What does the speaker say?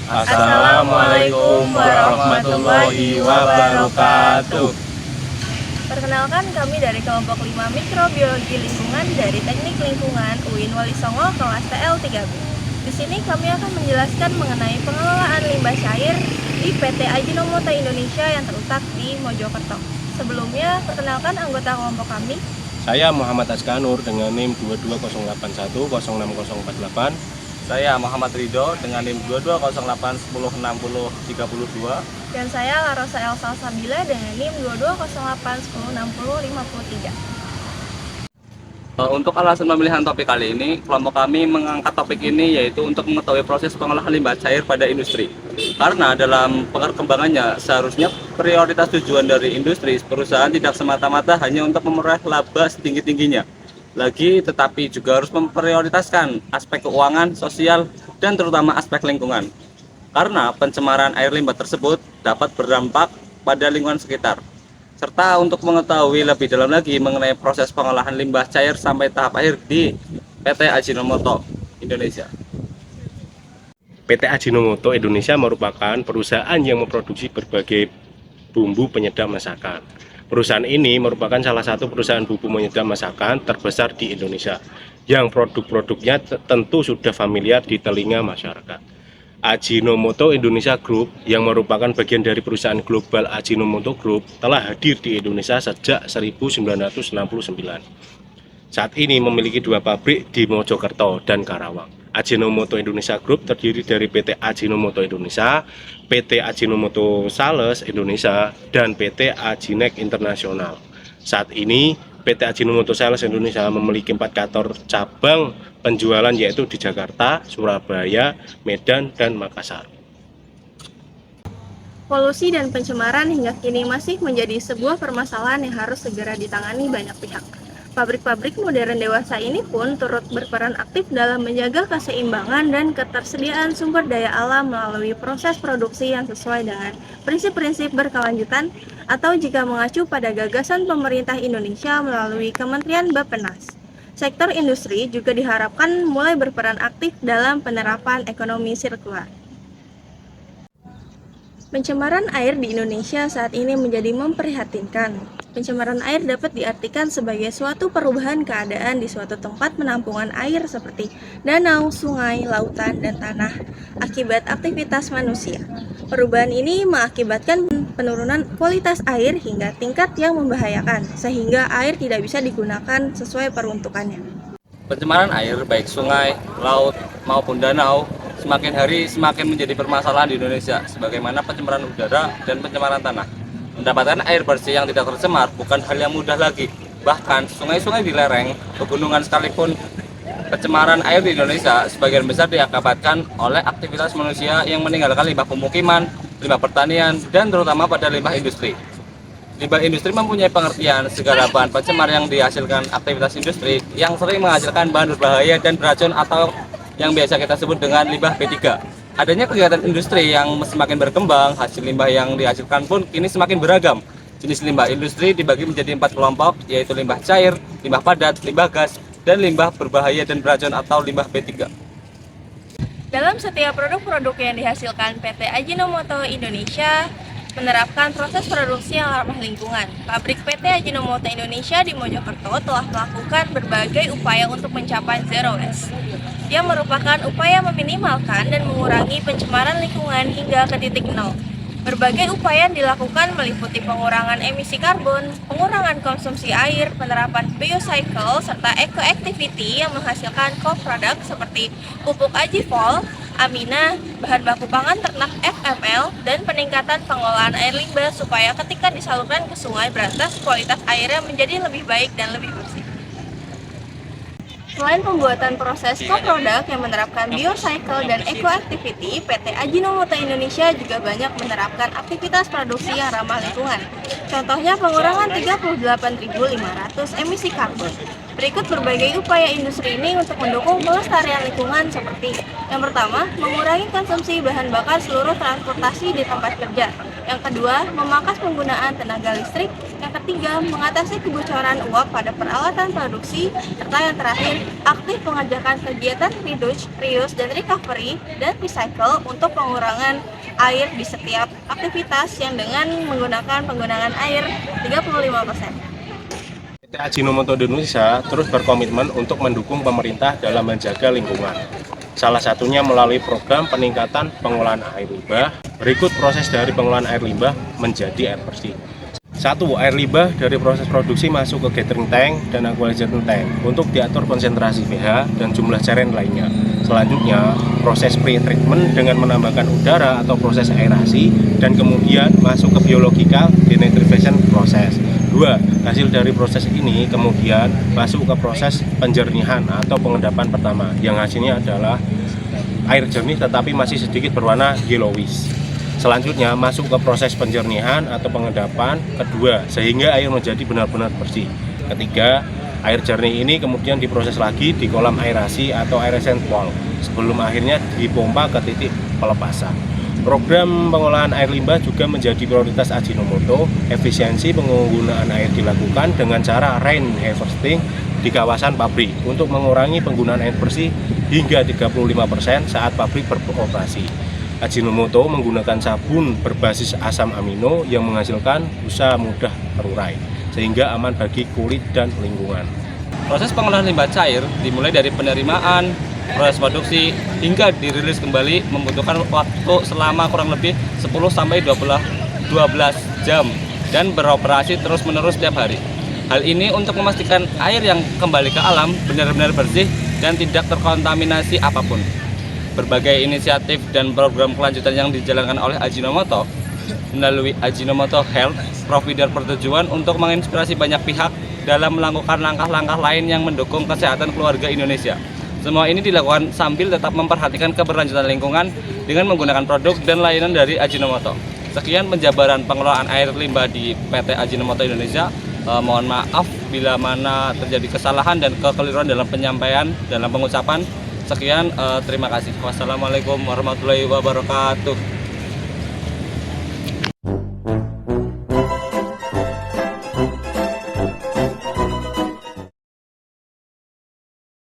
Assalamualaikum warahmatullahi wabarakatuh. Perkenalkan, kami dari kelompok 5 Mikrobiologi Lingkungan dari Teknik Lingkungan UIN Wali Songo kelas TL3B. Di sini kami akan menjelaskan mengenai pengelolaan limbah cair di PT Ajinomoto Indonesia yang terletak di Mojokerto. Sebelumnya, perkenalkan anggota kelompok kami. Saya Muhammad Askanur dengan NIM 22081060048. Saya Muhammad Ridho dengan NIM 2208106032. Dan saya Larosa Elsa Sabila dengan NIM 2208106053. Untuk alasan pemilihan topik kali ini, kelompok kami mengangkat topik ini yaitu untuk mengetahui proses pengolahan limbah cair pada industri. Karena dalam perkembangannya, seharusnya prioritas tujuan dari industri perusahaan tidak semata-mata hanya untuk memperoleh laba setinggi-tingginya. Tetapi juga harus memprioritaskan aspek keuangan, sosial, dan terutama aspek lingkungan. Karena pencemaran air limbah tersebut dapat berdampak pada lingkungan sekitar. Serta untuk mengetahui lebih dalam lagi mengenai proses pengolahan limbah cair sampai tahap akhir di PT Ajinomoto Indonesia. PT Ajinomoto Indonesia merupakan perusahaan yang memproduksi berbagai bumbu penyedap masakan. Perusahaan ini merupakan salah satu perusahaan bumbu penyedap masakan terbesar di Indonesia, yang produk-produknya tentu sudah familiar di telinga masyarakat. Ajinomoto Indonesia Group, yang merupakan bagian dari perusahaan global Ajinomoto Group, telah hadir di Indonesia sejak 1969. Saat ini memiliki 2 pabrik di Mojokerto dan Karawang. Ajinomoto Indonesia Group terdiri dari PT Ajinomoto Indonesia, PT Ajinomoto Sales Indonesia, dan PT Ajinex Internasional. Saat ini PT Ajinomoto Sales Indonesia memiliki 4 kantor cabang penjualan, yaitu di Jakarta, Surabaya, Medan, dan Makassar. Polusi dan pencemaran hingga kini masih menjadi sebuah permasalahan yang harus segera ditangani banyak pihak. Pabrik-pabrik modern dewasa ini pun turut berperan aktif dalam menjaga keseimbangan dan ketersediaan sumber daya alam melalui proses produksi yang sesuai dengan prinsip-prinsip berkelanjutan, atau jika mengacu pada gagasan pemerintah Indonesia melalui Kementerian Bappenas. Sektor industri juga diharapkan mulai berperan aktif dalam penerapan ekonomi sirkular. Pencemaran air di Indonesia saat ini menjadi memprihatinkan. Pencemaran air dapat diartikan sebagai suatu perubahan keadaan di suatu tempat penampungan air seperti danau, sungai, lautan, dan tanah akibat aktivitas manusia. Perubahan ini mengakibatkan penurunan kualitas air hingga tingkat yang membahayakan, sehingga air tidak bisa digunakan sesuai peruntukannya. Pencemaran air baik sungai, laut, maupun danau semakin hari semakin menjadi permasalahan di Indonesia, sebagaimana pencemaran udara dan pencemaran tanah. Mendapatkan air bersih yang tidak tercemar bukan hal yang mudah lagi. Bahkan sungai-sungai di lereng, pegunungan sekalipun, pencemaran air di Indonesia sebagian besar diakibatkan oleh aktivitas manusia yang meninggalkan limbah pemukiman, limbah pertanian, dan terutama pada limbah industri. Limbah industri mempunyai pengertian segala bahan pencemar yang dihasilkan aktivitas industri yang sering menghasilkan bahan berbahaya dan beracun atau yang biasa kita sebut dengan limbah B3. Adanya kegiatan industri yang semakin berkembang, hasil limbah yang dihasilkan pun kini semakin beragam. Jenis limbah industri dibagi menjadi 4 kelompok, yaitu limbah cair, limbah padat, limbah gas, dan limbah berbahaya dan beracun atau limbah B3. Dalam setiap produk-produk yang dihasilkan PT Ajinomoto Indonesia menerapkan proses produksi yang ramah lingkungan. Pabrik PT Ajinomoto Indonesia di Mojokerto telah melakukan berbagai upaya untuk mencapai zero waste, yang merupakan upaya meminimalkan dan mengurangi pencemaran lingkungan hingga ke titik nol. Berbagai upaya yang dilakukan meliputi pengurangan emisi karbon, pengurangan konsumsi air, penerapan biocycle, serta eco-activity yang menghasilkan co-product seperti pupuk Ajivol, Amina, bahan baku pangan ternak FML, dan peningkatan pengolahan air limbah supaya ketika disalurkan ke sungai Brantas, kualitas airnya menjadi lebih baik dan lebih bersih. Selain pembuatan proses co-product yang menerapkan biocycle dan eco-activity, PT Ajinomoto Indonesia juga banyak menerapkan aktivitas produksi yang ramah lingkungan. Contohnya pengurangan 38.500 emisi karbon, Berikut berbagai upaya industri ini untuk mendukung pelestarian lingkungan seperti: yang pertama, mengurangi konsumsi bahan bakar seluruh transportasi di tempat kerja. Yang kedua, memangkas penggunaan tenaga listrik. Yang ketiga, mengatasi kebocoran uap pada peralatan produksi. Serta yang terakhir, aktif mengerjakan kegiatan reuse dan recovery dan recycle untuk pengurangan air di setiap aktivitas yang dengan menggunakan penggunaan air 35%. PT Ajinomoto Indonesia terus berkomitmen untuk mendukung pemerintah dalam menjaga lingkungan. Salah satunya melalui program peningkatan pengolahan air limbah. Berikut proses dari pengolahan air limbah menjadi air bersih. 1. Air limbah dari proses produksi masuk ke gathering tank dan equalization tank untuk diatur konsentrasi pH dan jumlah cairan lainnya. Selanjutnya, proses pre-treatment dengan menambahkan udara atau proses aerasi dan kemudian masuk ke biological denitrification proses. 2. Hasil dari proses ini kemudian masuk ke proses penjernihan atau pengendapan pertama yang hasilnya adalah air jernih tetapi masih sedikit berwarna yellowish. Selanjutnya masuk ke proses penjernihan atau pengendapan kedua sehingga air menjadi benar-benar bersih. Ketiga, air jernih ini kemudian diproses lagi di kolam aerasi atau aeration pond sebelum akhirnya dipompa ke titik pelepasan. Program pengolahan air limbah juga menjadi prioritas Ajinomoto. Efisiensi penggunaan air dilakukan dengan cara rain harvesting di kawasan pabrik untuk mengurangi penggunaan air bersih hingga 35% saat pabrik beroperasi. Ajinomoto menggunakan sabun berbasis asam amino yang menghasilkan busa mudah terurai sehingga aman bagi kulit dan lingkungan. Proses pengolahan limbah cair dimulai dari penerimaan, proses produksi hingga dirilis kembali membutuhkan waktu selama kurang lebih 10-12 jam dan beroperasi terus-menerus setiap hari. Hal ini untuk memastikan air yang kembali ke alam benar-benar bersih dan tidak terkontaminasi apapun. Berbagai inisiatif dan program kelanjutan yang dijalankan oleh Ajinomoto melalui Ajinomoto Health Provider bertujuan untuk menginspirasi banyak pihak dalam melakukan langkah-langkah lain yang mendukung kesehatan keluarga Indonesia. Semua ini dilakukan sambil tetap memperhatikan keberlanjutan lingkungan dengan menggunakan produk dan layanan dari Ajinomoto. Sekian penjabaran pengelolaan air limbah di PT Ajinomoto Indonesia. Mohon maaf bila mana terjadi kesalahan dan kekeliruan dalam penyampaian, dalam pengucapan. Sekian, terima kasih. Wassalamualaikum warahmatullahi wabarakatuh.